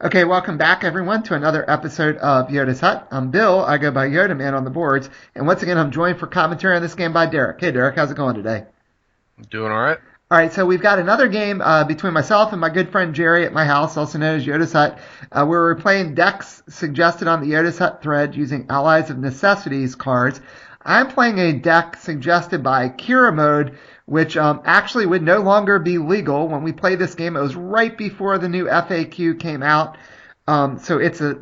Okay, welcome back everyone to another episode of Yoda's Hut. I'm Bill. I go by Yodaman on the boards, and once again I'm joined for commentary on this game by Derek. Hey Derek, how's it going today? Doing all right. All right, so we've got another game between myself and my good friend Jerry at my house, also known as Yoda's Hut, where we're playing decks suggested on the Yoda's Hut thread using Allies of Necessities cards. I'm playing a deck suggested by Kira Mode, which actually would no longer be legal. When we played this game, it was right before the new FAQ came out. So it's a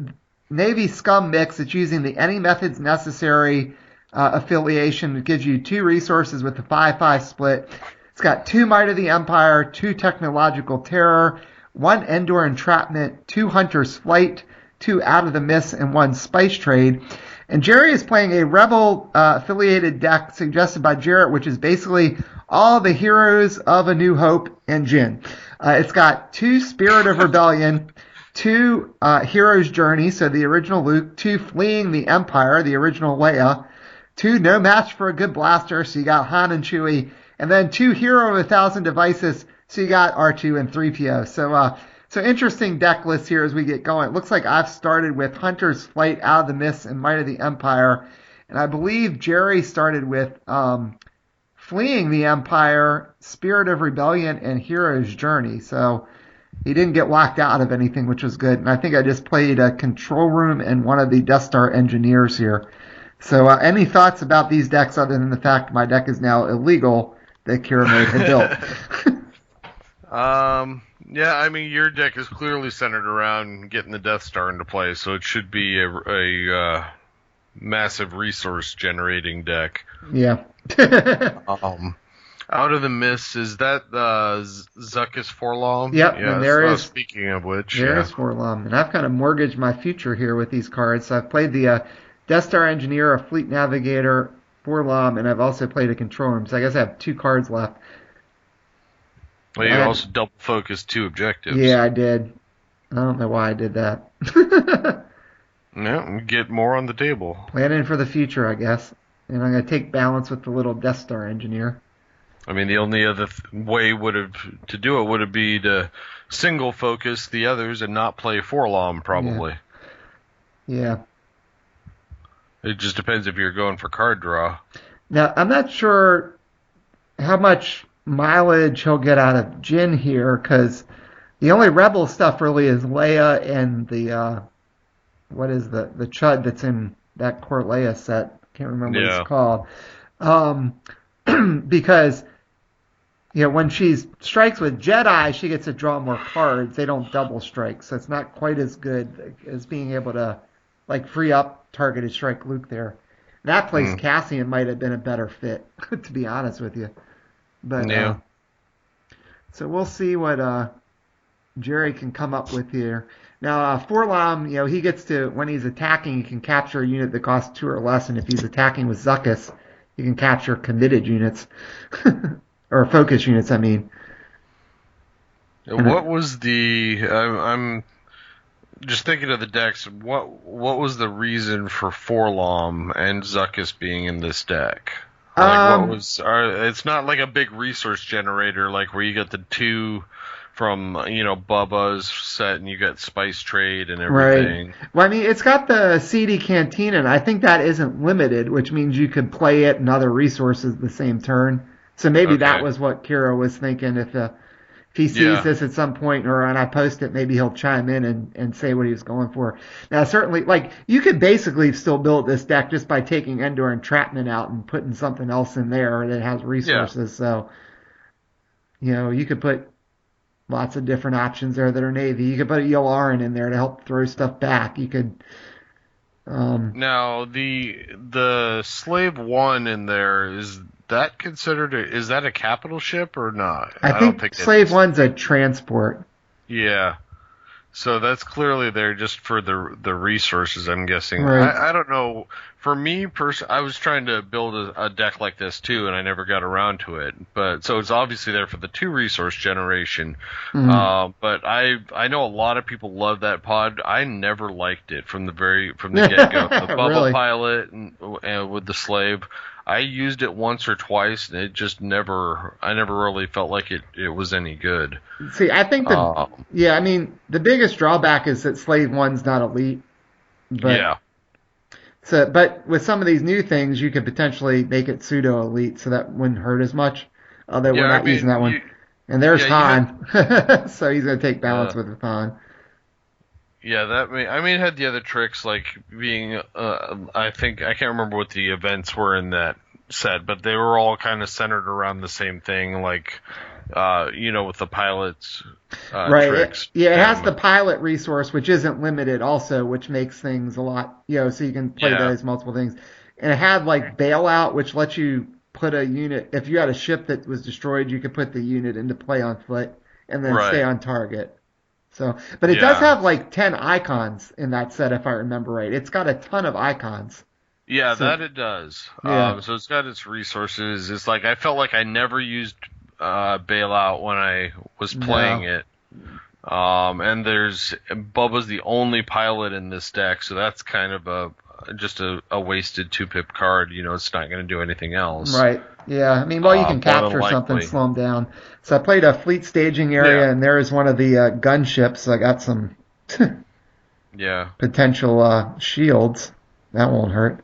Navy Scum mix. It's using the Any Methods Necessary affiliation. It gives you two resources with the 5-5 split. It's got 2 Might of the Empire, 2 Technological Terror, 1 Endor Entrapment, 2 Hunter's Flight, 2 Out of the Mist, and 1 Spice Trade. And Jerry is playing a Rebel affiliated deck suggested by Jarrett, which is basically all the heroes of A New Hope and Jyn. It's got 2 Spirit of Rebellion, 2 Hero's Journey, so the original Luke, 2 Fleeing the Empire, the original Leia, 2 No Match for a Good Blaster, so you got Han and Chewie, and then 2 Hero of 1,000 Devices, so you got R2 and 3PO. So interesting deck list here as we get going. It looks like I've started with Hunter's Flight, Out of the Mist, and Might of the Empire, and I believe Jerry started with Fleeing the Empire, Spirit of Rebellion, and Hero's Journey. So he didn't get locked out of anything, which was good. And I think I just played a Control Room and one of the Death Star Engineers here. So any thoughts about these decks other than the fact my deck is now illegal that Kira Mode had built? Yeah, I mean, your deck is clearly centered around getting the Death Star into play, so it should be a massive resource generating deck. Yeah. Out of the Mist, is that Zuckuss Forlom? Yep, Yeah, and there is. Speaking of which, there is Forlom, and I've kind of mortgaged my future here with these cards. So I've played the Death Star Engineer, a Fleet Navigator, Forlom, and I've also played a Control Room. So I guess I have 2 cards left. Well, you also double focused 2 objectives. Yeah, I did. I don't know why I did that. Yeah, get more on the table. Planning for the future, I guess. And I'm going to take balance with the little Death Star Engineer. I mean, the only other way to do it would be to single focus the others and not play Forlom, probably. Yeah. It just depends if you're going for card draw. Now, I'm not sure how much mileage he'll get out of Jyn here, because the only Rebel stuff really is Leia and the what is the Chud that's in that Court Leia set. Can't remember what it's called. Because when she strikes with Jedi, she gets to draw more cards. They don't double strike, so it's not quite as good as being able to free up targeted strike Luke there. That place Cassian might have been a better fit, to be honest with you. But so we'll see what Jerry can come up with here. Now, Forlom, he gets to, when he's attacking, he can capture a unit that costs 2 or less, and if he's attacking with Zuckuss, he can capture committed units. Or focus units, I mean. What was the... I'm just thinking of the decks. What was the reason for Forlom and Zuckuss being in this deck? It's not like a big resource generator, like where you get the 2 from Bubba's set and you get Spice Trade and everything. Right. Well, I mean, it's got the CD Cantina, and I think that isn't limited, which means you could play it and other resources the same turn. So maybe that was what Kira was thinking. If he sees this at some point, or when I post it, maybe he'll chime in and say what he was going for. Now, certainly, you could basically still build this deck just by taking Endor Entrapment out and putting something else in there that has resources. So, you could put lots of different options there that are Navy. You could put a Yularen in there to help throw stuff back. You could... Now, the Slave 1 in there, is that considered is that a capital ship or not? I don't think Slave 1's a transport. Yeah. So that's clearly there just for the resources, I'm guessing. Right. I don't know. For me, I was trying to build a deck like this too, and I never got around to it. But so it's obviously there for the 2 resource generation. Mm-hmm. But I know a lot of people love that pod. I never liked it from the get go. The bubble Really? pilot and with the slave. I used it once or twice, and it just I never really felt like it was any good. See, I think Um, yeah, I mean, the biggest drawback is that Slave One's not elite, but yeah, but with some of these new things, you could potentially make it pseudo elite, so that wouldn't hurt as much. Although we're yeah. I not using mean, that one. And there's you had, Han, so he's gonna take balance yeah, with Han. yeah. It had the other tricks like being. I think I can't remember what the events were in that set, but they were all kind of centered around the same thing, like with the pilots Right. tricks. Yeah, it has the And pilot resource, which isn't limited, also, which makes things a lot, so you can play yeah, those multiple things. And it had like bailout, which lets you put a unit. If you had a ship that was destroyed, you could put the unit into play on foot and then stay right, on target. So, but it does yeah. have like 10 icons in that set, if I remember right. It's got a ton of icons. Yeah, So, that it does. yeah, So it's got its resources. It's like I felt like I never used bailout when I was playing no, it. And there's Bubba's the only pilot in this deck, so that's kind of just a wasted 2-pip card. It's not going to do anything else. right. Yeah, I mean, well, you can More than capture something, likely. slow them down. So I played a fleet staging Yeah, area, and there is one of the gunships. So I got some yeah, potential shields. That won't hurt.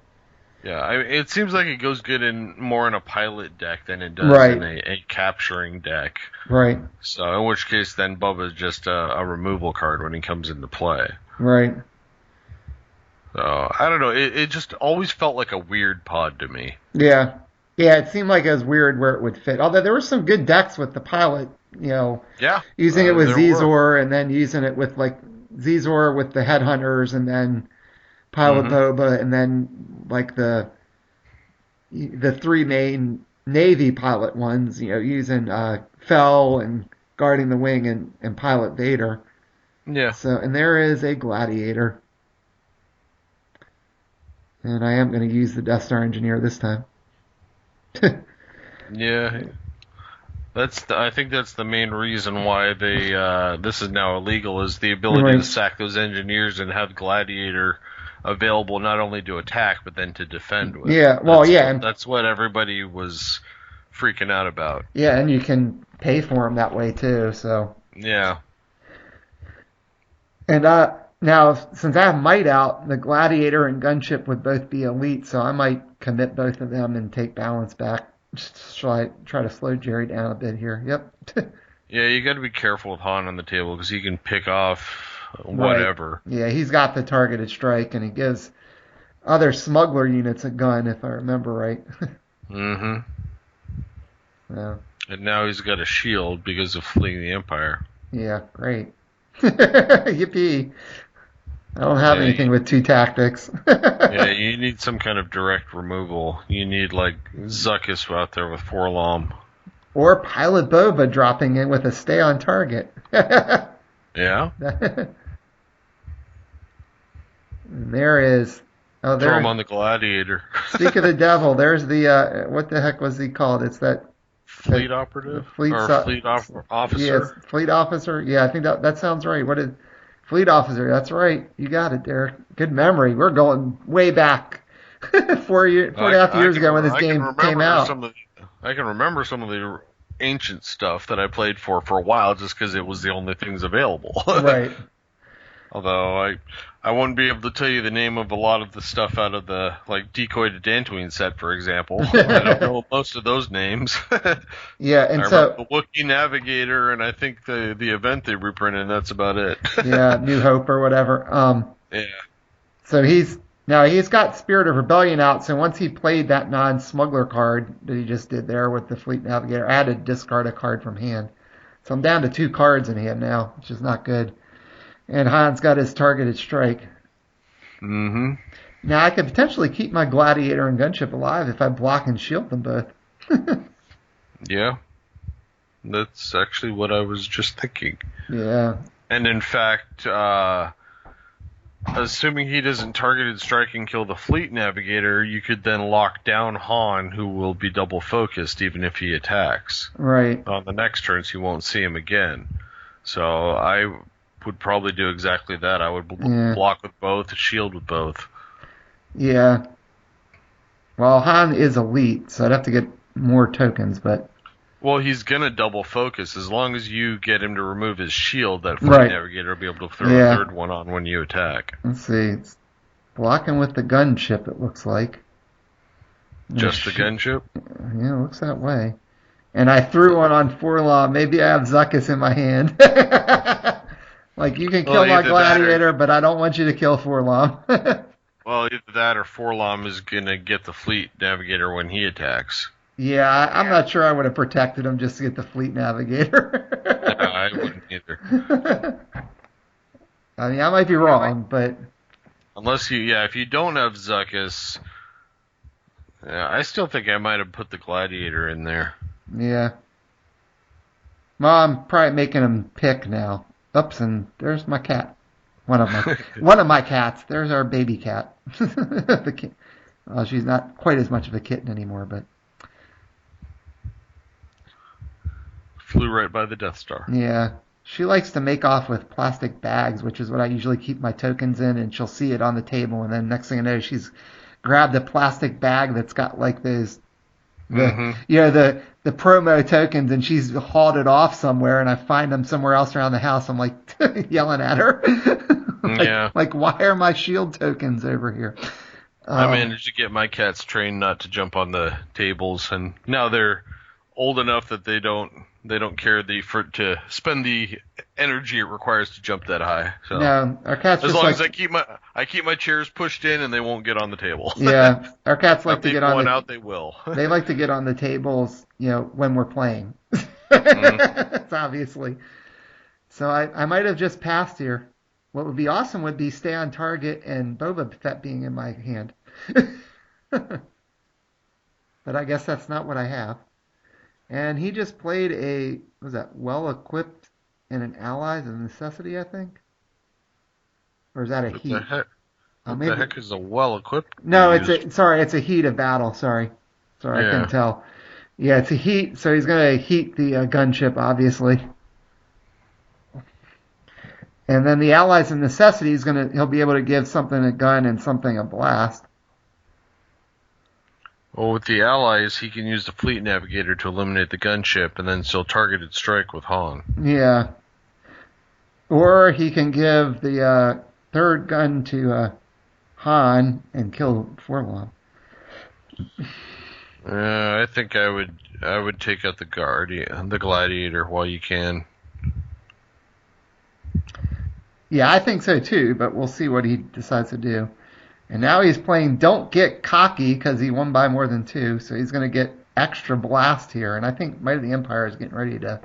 yeah. It seems like it goes good more in a pilot deck than it does in Right, a capturing deck. right, So in which case, then Bubba's just a removal card when he comes into play. right. So I don't know. It just always felt like a weird pod to me. Yeah, yeah. It seemed like it was weird where it would fit. Although there were some good decks with the pilot. Yeah, Using it with there were. Zizor and then using it with like Zizor with the headhunters and then Pilot Hmm. Boba and then like the three main Navy pilot ones, using Fell and Guarding the Wing and Pilot Vader. Yeah, So, and there is a Gladiator. And I am going to use the Death Star Engineer this time. yeah. I think that's the main reason why this is now illegal is the ability to Right. sack those engineers and have Gladiator available not only to attack but then to defend with. Yeah, well, yeah, That's what everybody was freaking out about. yeah, and you can pay for them that way too. So, Yeah. and now since I have Might out, the Gladiator and Gunship would both be elite, so I might commit both of them and take balance back. Just try to slow Jerry down a bit here. Yep. Yeah, you got to be careful with Han on the table because he can pick off Right. whatever. Yeah, he's got the targeted strike, and he gives other smuggler units a gun, if I remember right. Hmm. Yeah. And now he's got a shield because of fleeing the Empire. Yeah, great. Yippee. I don't have Yeah, anything with two tactics. yeah, you need some kind of direct removal. You need like Zuckuss out there with 4-LOM. Or Pilot Boba dropping in with a stay on target. Yeah, And there is. Oh, throw him there. on the Gladiator. Speak of the devil, there's the. What the heck was he called? It's that Fleet operative fleet. or fleet Yes, officer. fleet officer. Yeah, I think that sounds right. What is fleet officer? That's right. You got it, Derek. Good memory. We're going way back 4.5 years ago when this game came out. I can remember some of the ancient stuff that I played for a while just because it was the only things available. Right. Although I wouldn't be able to tell you the name of a lot of the stuff out of the like Decoy to Dantooine set, for example. I don't know most of those names. Yeah, I and remember so the Wookiee Navigator, and I think the event they reprinted. And that's about it. yeah, New Hope or whatever. Yeah. So he's got Spirit of Rebellion out. So once he played that non-smuggler card that he just did there with the Fleet Navigator, I had to discard a card from hand. So I'm down to 2 cards in hand now, which is not good. And Han's got his targeted strike. Mm-hmm. Now I could potentially keep my Gladiator and Gunship alive if I block and shield them both. Yeah. That's actually what I was just thinking. Yeah. And in fact, assuming he doesn't targeted strike and kill the Fleet Navigator, you could then lock down Han, who will be double focused even if he attacks. Right. On the next turns, you won't see him again. So I would probably do exactly that. I would block with both, shield with both. Yeah. Well, Han is elite, so I'd have to get more tokens, but... Well, he's gonna double focus. As long as you get him to remove his shield, that Fleet Right. Navigator will be able to throw a third one on when you attack. Let's see. It's blocking with the gunship, it looks like. Just the gunship? Yeah, it looks that way. And I threw one on Forlaw. Maybe I have Zuckuss in my hand. Like, you can kill my gladiator, but I don't want you to kill Forlaw. Well, either that or Forlom is gonna get the Fleet Navigator when he attacks. Yeah, I'm not sure I would have protected him just to get the Fleet Navigator. No, I wouldn't either. I mean, I might be wrong, but... Unless if you don't have Zuckuss, I still think I might have put the Gladiator in there. Yeah. Well, I'm probably making him pick now. Oops, and there's my cat. One of my cats. There's our baby cat. Well, she's not quite as much of a kitten anymore, but... Flew right by the Death Star. Yeah. She likes to make off with plastic bags, which is what I usually keep my tokens in, and she'll see it on the table, and then next thing I know, she's grabbed a plastic bag that's got like those, the promo tokens, and she's hauled it off somewhere, and I find them somewhere else around the house. I'm like yelling at her. Like, why are my shield tokens over here? I managed to get my cats trained not to jump on the tables, and now they're old enough that they don't care to spend the energy it requires to jump that high. So no, our cats as long as I keep my chairs pushed in and they won't get on the table. Yeah, our cats like to get on the out. They will. They like to get on the tables, when we're playing. It's obviously. So I might have just passed here. What would be awesome would be stay on target and Boba Fett being in my hand. But I guess that's not what I have. And he just played well-equipped and an ally, the necessity, I think? Or is that a heat? What the heck is a well-equipped? No, it's a heat of battle, sorry. I couldn't tell. Yeah, it's a heat, so he's going to heat the gunship, obviously. And then the allies of necessity, he'll be able to give something a gun and something a blast. Well, with the allies, he can use the Fleet Navigator to eliminate the gunship, and then still targeted strike with Han. Yeah. Or he can give the third gun to Han and kill Forlom. I think I would take out the Gladiator while you can. Yeah, I think so too, but we'll see what he decides to do. And now he's playing Don't Get Cocky because he won by more than 2, so he's going to get extra blast here. And I think Might of the Empire is getting ready to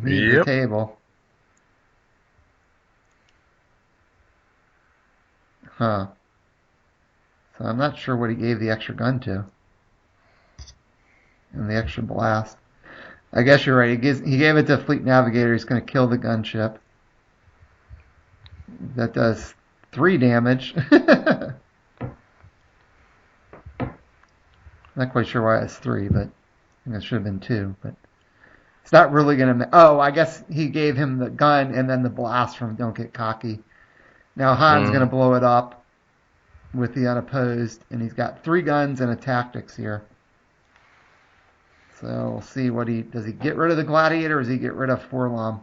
leave the table. Huh. So I'm not sure what he gave the extra gun to. And the extra blast. I guess you're right. He gave it to Fleet Navigator. He's going to kill the gunship. That does 3 damage. Not quite sure why it's 3, but I think it should have been 2. But it's not really going to... Oh, I guess he gave him the gun and then the blast from Don't Get Cocky. Now Han's going to blow it up with the unopposed, and he's got 3 guns and a tactics here. So we'll see does he get rid of the Gladiator or does he get rid of Forlom?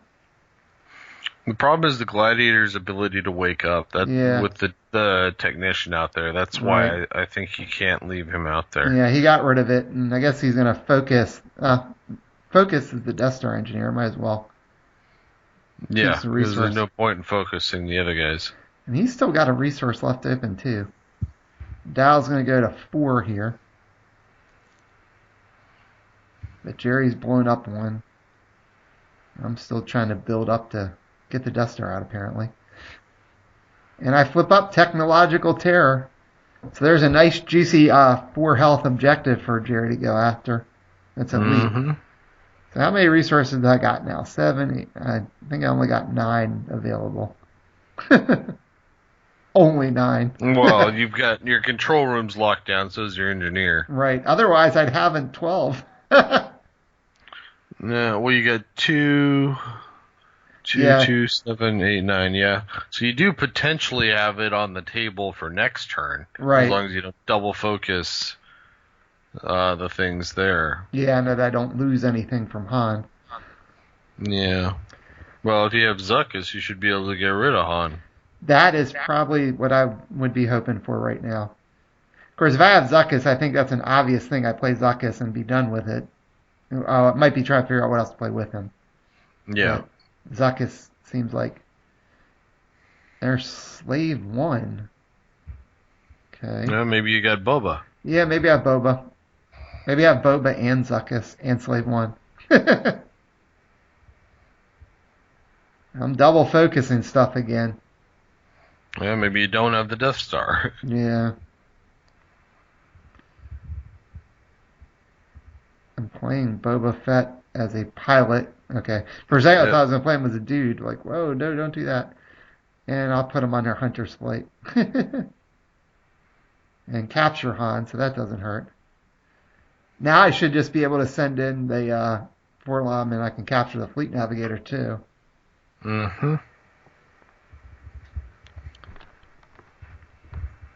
The problem is the Gladiator's ability to wake up. With the technician out there. That's why I think you can't leave him out there. Yeah, he got rid of it, and I guess he's going to focus. Focus is the Death Star engineer. Might as well. Yeah, because there's no point in focusing the other guys. And he's still got a resource left open, too. Dow's going to go to 4 here. But Jerry's blown up 1. I'm still trying to build up to get the Death Star out, apparently. And I flip up Technological Terror. So there's a nice, juicy 4 health objective for Jerry to go after. That's elite. So how many resources have I got now? 7, 8, I think I only got 9 available. Only 9. Well, you've got your control room's locked down, so is your engineer. Right. Otherwise, I'd have 12. No, well, you got 2. Two, Yeah, 2, 7, 8, 9. Yeah. So you do potentially have it on the table for next turn, as right. long as you don't double focus the things there. Yeah, and that I don't lose anything from Han. Yeah. Well, if you have Zuckuss, you should be able to get rid of Han. That is probably what I would be hoping for right now. Of course, if I have Zuckuss, I think that's an obvious thing. I play Zuckuss and be done with it. It might be trying to figure out what else to play with him. Yeah. But Zuckuss seems like there's Slave 1. Okay. Yeah, maybe you got Boba. Yeah, maybe I have Boba. Maybe I have Boba and Zuckuss and Slave 1. I'm double focusing stuff again. Yeah, maybe you don't have the Death Star. Yeah. I'm playing Boba Fett as a pilot. Okay. For a second, I thought I was going to play him as a dude. Like, whoa, no, don't do that. And I'll put him under Hunter's Flight. And capture Han, so that doesn't hurt. Now I should just be able to send in the Forlom and I can capture the Fleet Navigator too. Mm-hmm.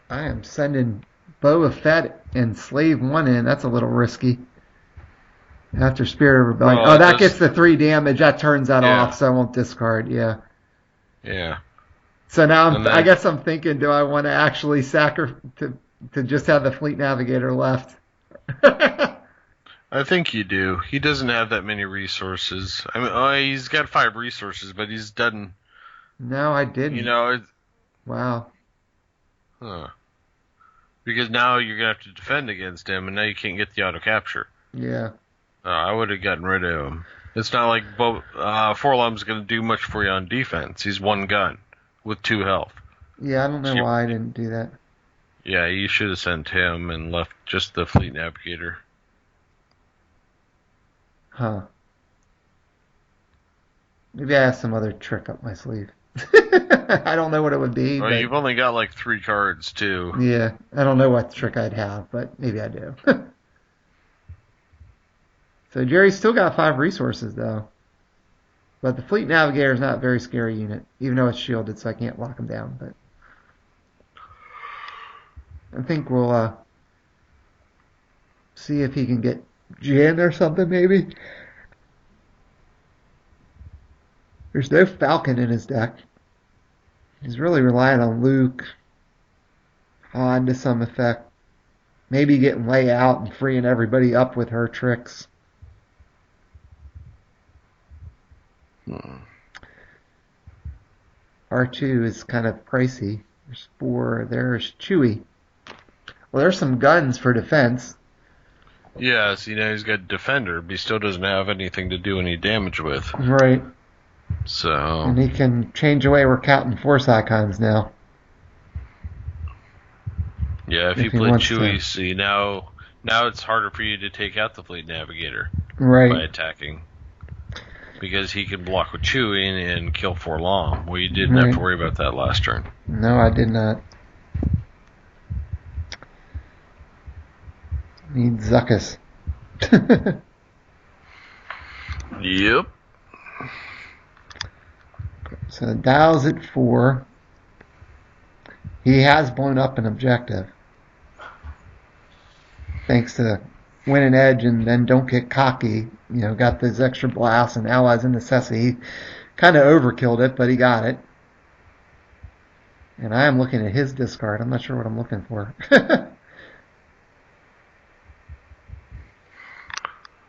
I am sending Boba Fett and Slave 1 in. That's a little risky. After Spirit of Rebellion. Well, that gets the 3 damage. That turns that Yeah. off, so I won't discard. Yeah. Yeah. So now And then- I guess I'm thinking, do I want to actually to just have the Fleet Navigator left? I think you do. He doesn't have that many resources. I mean, he's got 5 resources, but he's done. No, I didn't. You know, Wow. because now you're gonna have to defend against him, and now you can't get the auto capture. Yeah. I would have gotten rid of him. It's not like Forlom's gonna do much for you on defense. He's 1 gun with 2 health. Yeah, I don't know why I didn't do that. Yeah, you should have sent him and left just the Fleet Navigator. Huh. Maybe I have some other trick up my sleeve. I don't know what it would be. Well, but you've only got like 3 cards too. yeah, I don't know what trick I'd have, but maybe I do. So Jerry's still got 5 resources though. But the Fleet Navigator is not a very scary unit, even though it's shielded, so I can't lock him down. But I think we'll see if he can get Jin or something, maybe. There's no Falcon in his deck. He's really relying on Luke, Han to some effect. Maybe getting Leia out and freeing everybody up with her tricks. R2 is kind of pricey. There's 4. There's Chewie. Well, there's some guns for defense. Yes, he's got Defender, but he still doesn't have anything to do any damage with. Right. So. And he can change away we're counting Force icons now. Yeah, if you he play wants Chewie, to. see now it's harder for you to take out the Fleet Navigator by Right. attacking. Because he can block with Chewie and kill Forlom. Well, you didn't have to worry about that last turn. No, I did not. Need Zuckuss. Yep. So Dial's at 4. He has blown up an objective. Thanks to win an edge and then don't get cocky. Got this extra blast and allies in necessity. Kind of overkilled it, but he got it. And I am looking at his discard. I'm not sure what I'm looking for.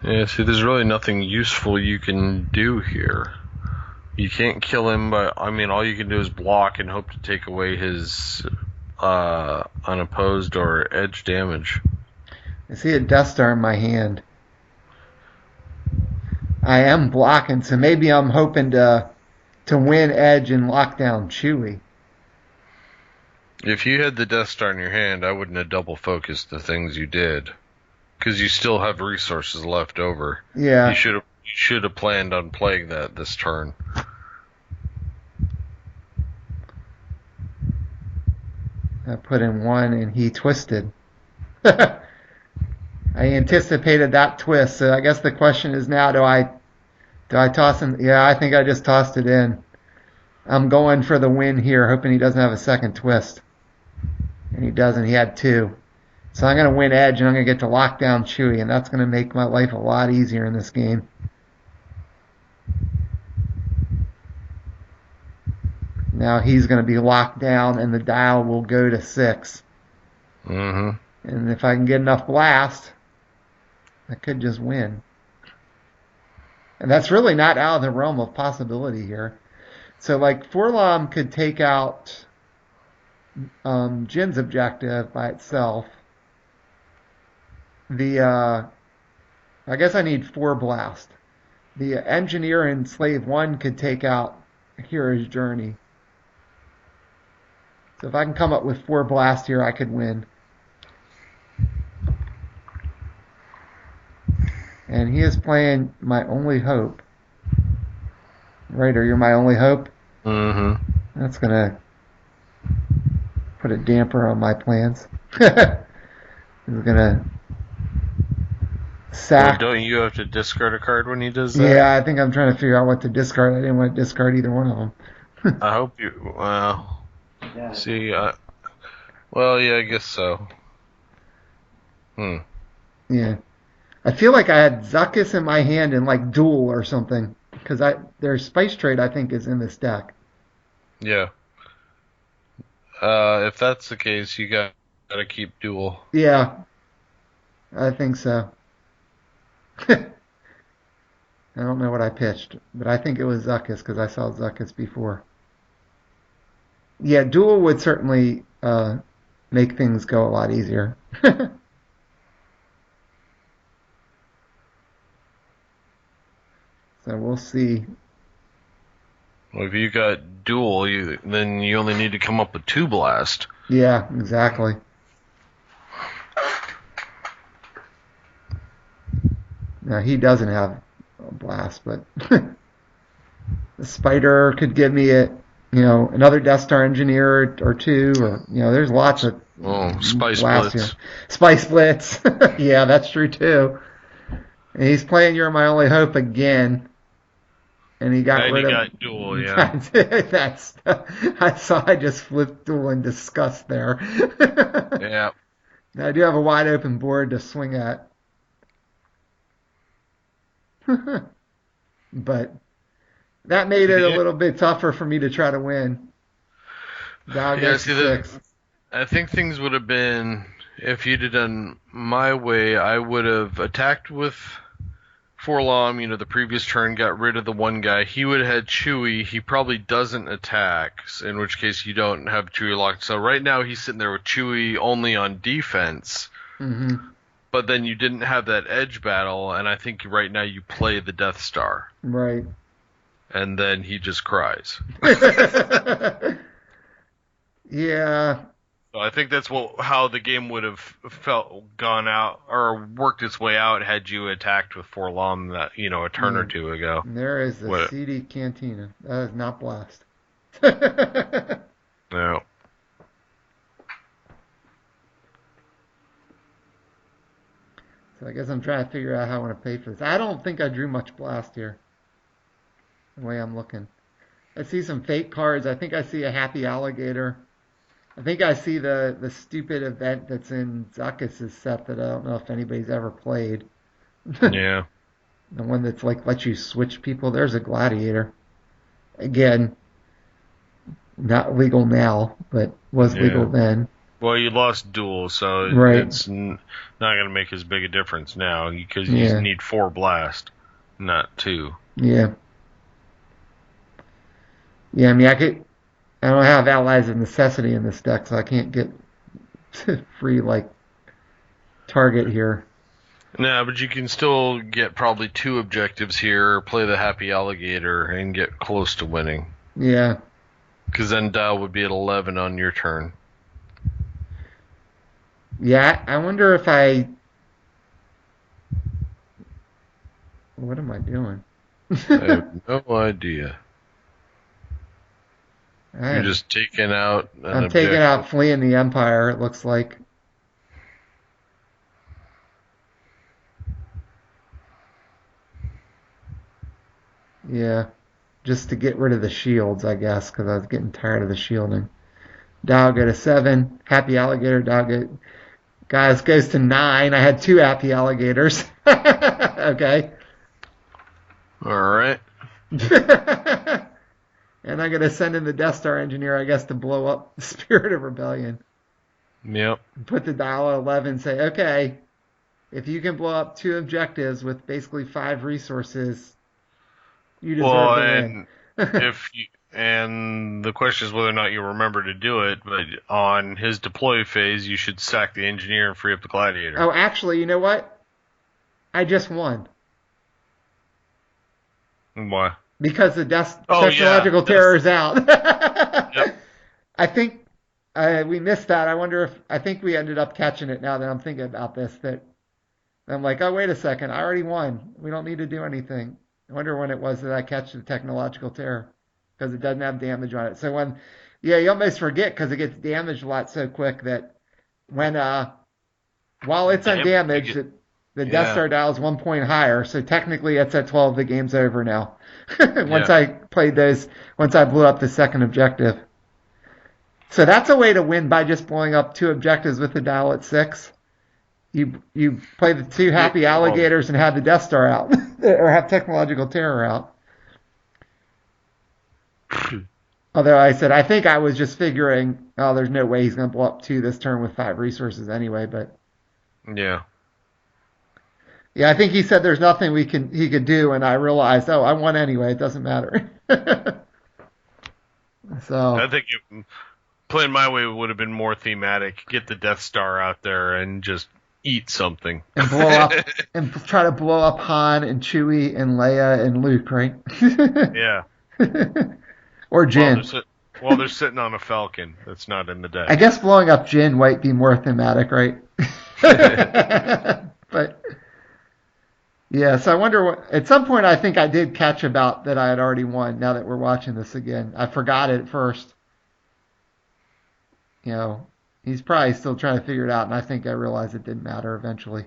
Yeah, see, there's really nothing useful you can do here. You can't kill him, but, all you can do is block and hope to take away his unopposed or edge damage. I see a Death Star in my hand. I am blocking, so maybe I'm hoping to win edge and lock down Chewie. If you had the Death Star in your hand, I wouldn't have double focused the things you did. Because you still have resources left over. Yeah. You should have planned on playing that this turn. I put in 1 and he twisted. I anticipated that twist, so I guess the question is now, do I Do I toss him? Yeah, I think I just tossed it in. I'm going for the win here, hoping he doesn't have a second twist. And he doesn't. He had two. So I'm going to win edge, and I'm going to get to lock down Chewie, and that's going to make my life a lot easier in this game. Now he's going to be locked down, and the dial will go to 6. Mm-hmm. And if I can get enough blast, I could just win. And that's really not out of the realm of possibility here. So, like, Forlom could take out Jin's objective by itself. I guess I need 4 blast. The engineer in Slave 1 could take out Hero's Journey. So if I can come up with 4 blast here, I could win. And he is playing My Only Hope. Right, or You're My Only Hope? Mm-hmm. That's going to put a damper on my plans. He's going to sack. Well, don't you have to discard a card when he does that? Yeah, I think I'm trying to figure out what to discard. I didn't want to discard either one of them. I hope you. Well, yeah. See, well, yeah, I guess so. Yeah. I feel like I had Zuckuss in my hand in like Duel or something. Because their Spice Trade, I think, is in this deck. Yeah. If that's the case, you gotta keep Duel. Yeah. I think so. I don't know what I pitched, but I think it was Zuckuss because I saw Zuckuss before. Yeah, Duel would certainly make things go a lot easier. So we'll see. Well, if you got Duel, then you only need to come up with 2 blast. Yeah, exactly. Now he doesn't have a blast, but the Spider could give me another Death Star Engineer or 2, or there's lots of Spice blasts Blitz. here. Spice Blitz. Yeah, that's true too. And he's playing You're My Only Hope again. And he got rid of. Got Duel, yeah. I just flipped Duel in disgust there. Yeah. Now I do have a wide open board to swing at. But that made it a little bit tougher for me to try to win. Dow goes to 6. I think things would have been, if you'd have done my way, I would have attacked with Forlom, the previous turn, got rid of the one guy. He would have had Chewie. He probably doesn't attack, in which case you don't have Chewie locked. So right now he's sitting there with Chewie only on defense. Mm-hmm. But then you didn't have that edge battle, and I think right now you play the Death Star. Right. And then he just cries. Yeah. So I think that's how the game would have gone out or worked its way out had you attacked with Forlom that a turn or 2 ago. And there is the CD Cantina. That is not blast. No. So I guess I'm trying to figure out how I want to pay for this. I don't think I drew much blast here. The way I'm looking. I see some fake cards. I think I see a happy alligator. I think I see the stupid event that's in Zuckuss' set that I don't know if anybody's ever played. Yeah. The one that's like lets you switch people. There's a gladiator. Again, not legal now, but was legal then. Well, you lost Duel, so it's not going to make as big a difference now because you need 4 blast, not 2. Yeah. Yeah, I mean, I don't have Allies of Necessity in this deck, so I can't get free, target here. No, but you can still get probably 2 objectives here, play the Happy Alligator, and get close to winning. Yeah. Because then Dial would be at 11 on your turn. Yeah, I wonder if what am I doing? I have no idea. You're just taking out I'm taking out Fleeing the Empire, it looks like. Yeah. Just to get rid of the shields, I guess, because I was getting tired of the shielding. Dial go to 7. Happy alligator dial go. Guys goes to 9. I had 2 happy alligators. Okay. All right. And I'm going to send in the Death Star engineer, I guess, to blow up the Spirit of Rebellion. Yep. Put the dial at 11 and say, okay, if you can blow up 2 objectives with basically 5 resources, you deserve Well, to win. and and the question is whether or not you remember to do it, but on his deploy phase, you should sack the engineer and free up the gladiator. Oh, actually, you know what? I just won. Why? Because the Oh, technological yeah. terror is out. Yep. I think we missed that. I wonder if I think we ended up catching it now that I'm thinking about this. That I'm like, oh wait a second, I already won. We don't need to do anything. I wonder when it was that I catch the technological terror because it doesn't have damage on it. So when, yeah, you almost forget because it gets damaged a lot so quick that when while it's undamaged, the Death Yeah. Star dial is 1 point higher. So technically, it's at 12. The game's over now. Once Yeah. I played those, once I blew up the second objective. So that's a way to win by just blowing up 2 objectives with the dial at 6. You play the 2 happy Well, alligators and have the Death Star out, or have technological terror out. Although I said I think I was just figuring, oh, there's no way he's going to blow up 2 this turn with 5 resources anyway. But yeah. yeah, I think he said there's nothing he could do, and I realized, oh, I won anyway. It doesn't matter. I So think playing my way would have been more thematic. Get the Death Star out there and just eat something. and blow up and try to blow up Han and Chewie and Leia and Luke, right? Yeah. Or While Jin. they're sitting on a Falcon that's not in the deck. I guess blowing up Jin might be more thematic, right? But yeah, so I wonder what. At some point, I think I did catch about that I had already won. Now that we're watching this again, I forgot it at first. You know, he's probably still trying to figure it out, and I think I realized it didn't matter eventually.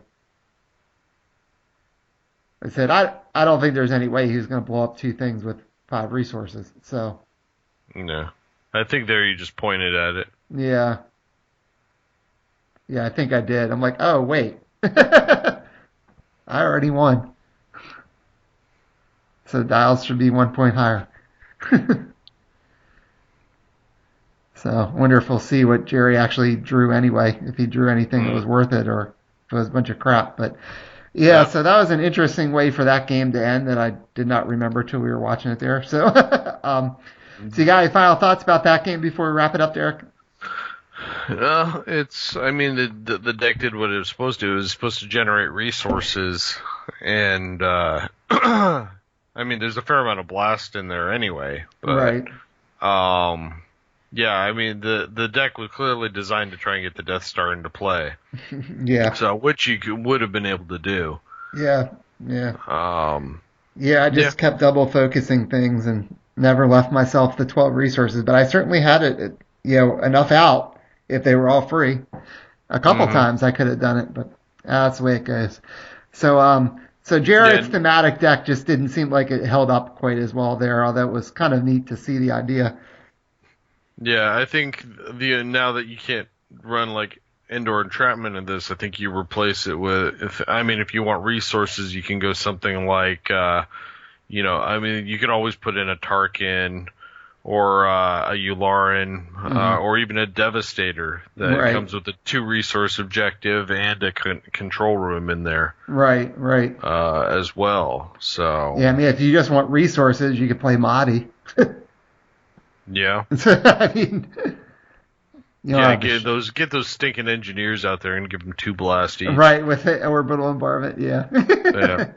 I said I don't think there's any way he was going to blow up 2 things with 5 resources. So No. I think there you just pointed at it. yeah, yeah, I think I did. I'm like, oh wait, I already won. So dials should be 1 point higher. So I wonder if we'll see what Jerry actually drew anyway, if he drew anything that was worth it or if it was a bunch of crap. But yeah, Yep. so that was an interesting way for that game to end that I did not remember till we were watching it there. So, so you got any final thoughts about that game before we wrap it up, Derek? I mean, the deck did what it was supposed to. It was supposed to generate resources, and I mean, there's a fair amount of blast in there anyway. But, Right. yeah, I mean, the deck was clearly designed to try and get the Death Star into play. Yeah. So, which you would have been able to do. Yeah. Yeah. Um, Yeah, I just kept double focusing things and never left myself the 12 resources, but I certainly had enough out if they were all free. A couple times I could have done it, but that's the way it goes. So Jared's thematic deck just didn't seem like it held up quite as well there, although it was kind of neat to see the idea. Yeah, I think now that you can't run like indoor entrapment in this, I think you replace it with if you want resources, you can go something like you can always put in a Tarkin or a Yularen or even a Devastator that comes with a 2 resource objective and a control room in there. Right. As well. So yeah, I mean, if you just want resources, you could play Mahdi. yeah. I mean, get those stinking engineers out there and give them 2 blast each. Right, with the orbital embarment, yeah. Yeah.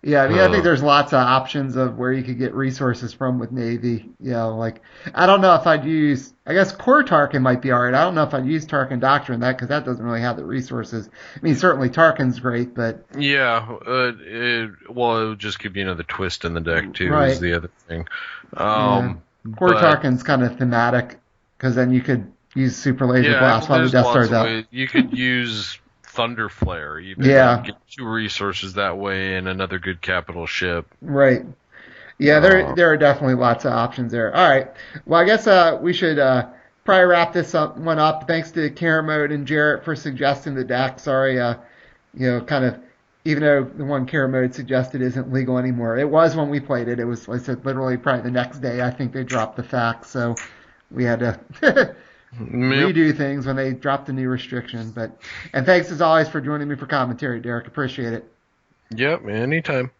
Yeah, I mean, I think there's lots of options of where you could get resources from with Navy. Like, I don't know if I'd use, I guess Core Tarkin might be alright. I don't know if I'd use Tarkin Doctrine because that doesn't really have the resources. I mean, certainly Tarkin's great, but. Yeah, it would just give you another twist in the deck, too, right. is the other thing. Core Tarkin's kind of thematic because then you could use Super Laser Blast while the Death Star's out. You could use Thunder Flare, even. Yeah. Get 2 resources that way and another good capital ship. Right. Yeah, Uh, there are definitely lots of options there. All right. Well, I guess we should probably wrap this one up. Thanks to Karen Mode and Jarrett for suggesting the deck. Sorry, kind of, even though the one Karen Mode suggested isn't legal anymore, it was when we played it. It was, like I said, literally probably the next day. I think they dropped the facts, so we had to yep. redo things when they dropped the new restriction. And thanks as always for joining me for commentary, Derek. Appreciate it. Yep. Anytime.